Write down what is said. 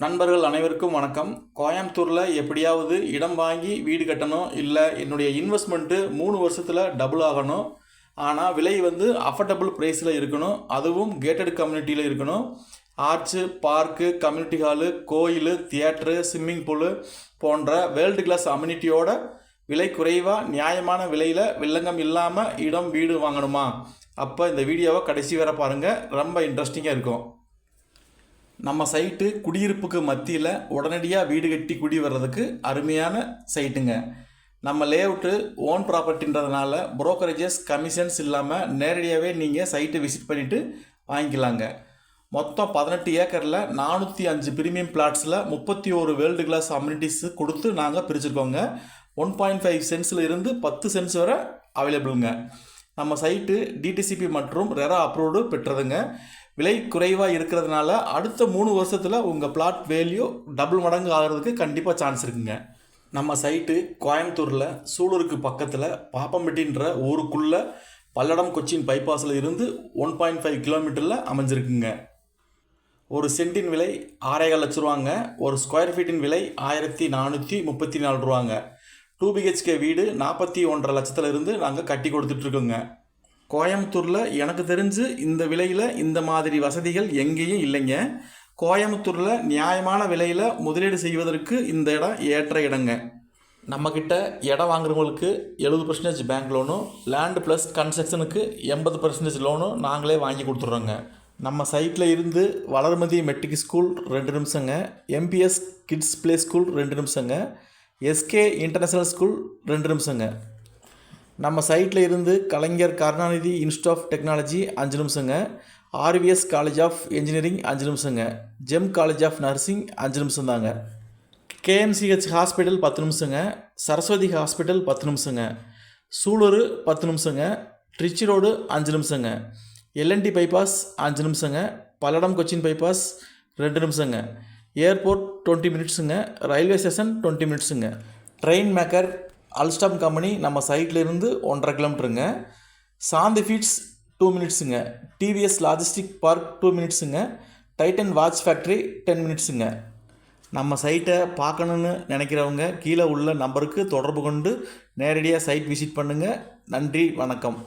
நண்பர்கள் அனைவருக்கும் வணக்கம். கோயம்புத்தூரில் எப்படியாவது இடம் வாங்கி வீடு கட்டணும், இல்லை என்னுடைய இன்வெஸ்ட்மெண்ட்டு 3 வருஷத்தில் டபுள் ஆகணும். ஆனால் விலை அஃபர்டபுள் ப்ரைஸில் இருக்கணும், அதுவும் கேட்டட் கம்யூனிட்டியில் இருக்கணும். ஆர்ச்சு, பார்க்கு, கம்யூனிட்டி ஹாலு, கோயில், தியேட்ரு, ஸ்விம்மிங் பூலு போன்ற வேர்ல்டு கிளாஸ் அம்யூனிட்டியோட விலை குறைவாக நியாயமான விலையில் வில்லங்கம் இல்லாமல் இடம் வீடு வாங்கணுமா? அப்போ இந்த வீடியோவை கடைசி வரை பாருங்கள், ரொம்ப இன்ட்ரெஸ்டிங்காக இருக்கும். நம்ம சைட்டு குடியிருப்புக்கு மத்தியில் உடனடியாக வீடு கட்டி குடி வர்றதுக்கு அருமையான சைட்டுங்க. நம்ம லேஅவுட்டு ஓன் ப்ராப்பர்ட்டின்றதுனால புரோக்கரேஜஸ் கமிஷன்ஸ் இல்லாமல் நேரடியாகவே நீங்கள் சைட்டை விசிட் பண்ணிவிட்டு வாங்கிக்கலாங்க. மொத்தம் 18 ஏக்கரில் 405 ப்ரீமியம் பிளாட்ஸில் 31 வேர்ல்டு கிளாஸ் அம்யூனிட்டிஸ் கொடுத்து நாங்கள் பிரிச்சுருக்கோங்க. 1.5 சென்ட்ஸில் இருந்து 10 சென்ட்ஸ் வரை அவைலபிளுங்க. நம்ம சைட்டு டிடிசிபி மற்றும் ரெரா அப்ரூவ்டு பெற்றதுங்க. விலை குறைவாக இருக்கிறதுனால அடுத்த 3 வருஷத்தில் உங்கள் பிளாட் வேல்யூ டபுள் மடங்கு ஆகிறதுக்கு கண்டிப்பாக சான்ஸ் இருக்குங்க. நம்ம சைட்டு கோயம்புத்தூரில் சூலூருக்கு பக்கத்தில் பாப்பம்பட்டின்ற ஊருக்குள்ளே பல்லடம் கொச்சின் பைபாஸில் இருந்து 1.5 கிலோமீட்டரில் அமைஞ்சிருக்குங்க. ஒரு சென்ட்டின் விலை 6.5 லட்ச ரூபாங்க. ஒரு ஸ்கொயர் ஃபீட்டின் விலை 1434 ரூபாங்க. 2 BHK வீடு 41.5 லட்சத்துலேருந்து நாங்கள் கட்டி கொடுத்துட்ருக்கோங்க. கோயம்புத்தூரில் எனக்கு தெரிஞ்சு இந்த விலையில் இந்த மாதிரி வசதிகள் எங்கேயும் இல்லைங்க. கோயம்புத்தூரில் நியாயமான விலையில் முதலீடு செய்வதற்கு இந்த இடம் ஏற்ற இடங்க. நம்மக்கிட்ட இடம் வாங்குறவங்களுக்கு 70% பேங்க் லோனும், லேண்டு ப்ளஸ் கன்ஸ்ட்ரக்ஷனுக்கு 80% லோனும் நாங்களே வாங்கி கொடுத்துட்றோங்க. நம்ம சைட்டில் இருந்து வளர்மதி மெட்ரிக் ஸ்கூல் 2 நிமிஷங்க, MPS கிட்ஸ் ப்ளே ஸ்கூல் 2 நிமிஷங்க, SK இன்டர்நேஷ்னல் ஸ்கூல் 2 நிமிஷங்க. நம்ம சைட்டில் இருந்து Kalaignar Karunanidhi institute of technology 5 நிமிஷங்க, RVS காலேஜ் ஆஃப் இன்ஜினியரிங் 5 நிமிஷங்க, ஜெம் காலேஜ் ஆஃப் நர்சிங் 5 நிமிஷம் தாங்க. KMCH ஹாஸ்பிட்டல் 10 நிமிஷங்க, சரஸ்வதி ஹாஸ்பிட்டல் 10 நிமிஷங்க, சூலூர் 10 நிமிஷங்க, ட்ரிச்சி ரோடு 5 நிமிஷங்க, LNT பைபாஸ் 5 நிமிஷங்க, பல்லடம் கொச்சின் பைபாஸ் 2 நிமிஷங்க, ஏர்போர்ட் 20 மினிட்ஸுங்க, ரயில்வே ஸ்டேஷன் 20 மினிட்ஸுங்க. ட்ரெயின் மேக்கர் அல்ஸ்டாம் கம்பெனி நம்ம சைட்டில் இருந்து 1.5 கிலோமீட்டருங்க. சாந்தி ஃபீட்ஸ் 2 மினிட்ஸுங்க, TVS லாஜிஸ்டிக் பார்க் 2 மினிட்ஸுங்க, டைட்டன் வாட்ச் ஃபேக்ட்ரி 10 மினிட்ஸுங்க. நம்ம சைட்டை பார்க்கணுன்னு நினைக்கிறவங்க கீழே உள்ள நம்பருக்கு தொடர்பு கொண்டு நேரடியாக சைட் விசிட் பண்ணுங்கள். நன்றி, வணக்கம்.